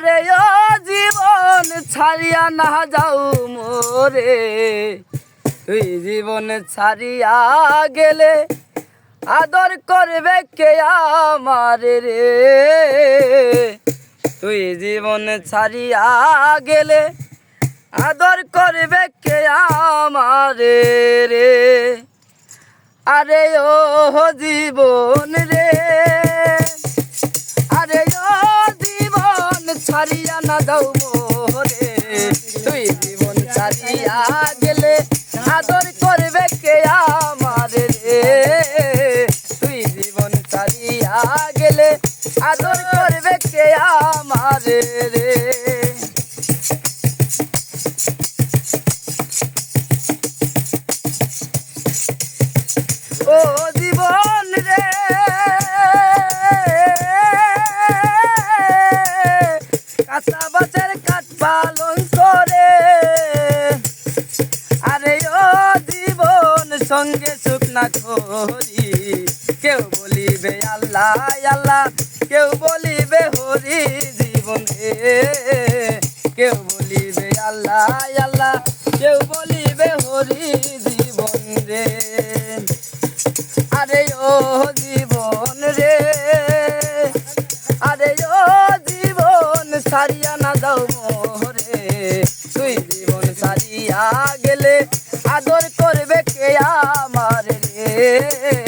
আরে ও জীবন ছাড়িয়া না যাও মোরে, তুই জীবন ছাড়িয়া গেলে আদর করবে কে আমারে রে। তুই জীবন ছাড়িয়া গেলে আদর করবে কে আমারে রে। আরে ও জীবন রে, আরে ও জীবন ছাড়িয়া না যাও মোরে, তুই জীবন ছাড়িয়া গেলে আদর করবে কে আমারে রে। তুই জীবন ছাড়িয়া গেলে আদর করবে কে আমারে রে। ও জীবন রে, কাঁচা বাজার কাঠ পালন করে, আরে ও জীবন সঙ্গে সুখ না করি। কেউ বলিবে আল্লাহ আল্লাহ, কেউ বলিবে হরি জীবন রে। কেউ বলিবে আল্লাহ আল্লাহ, কেউ বলিবে হরি জীবন রে। আরে ও জীবন রে, আরে ও জীবন ছাড়িয়া না যাও মোরে, তুই জীবন ছাড়িয়া গেলে আদর করবে কে আমারে রে।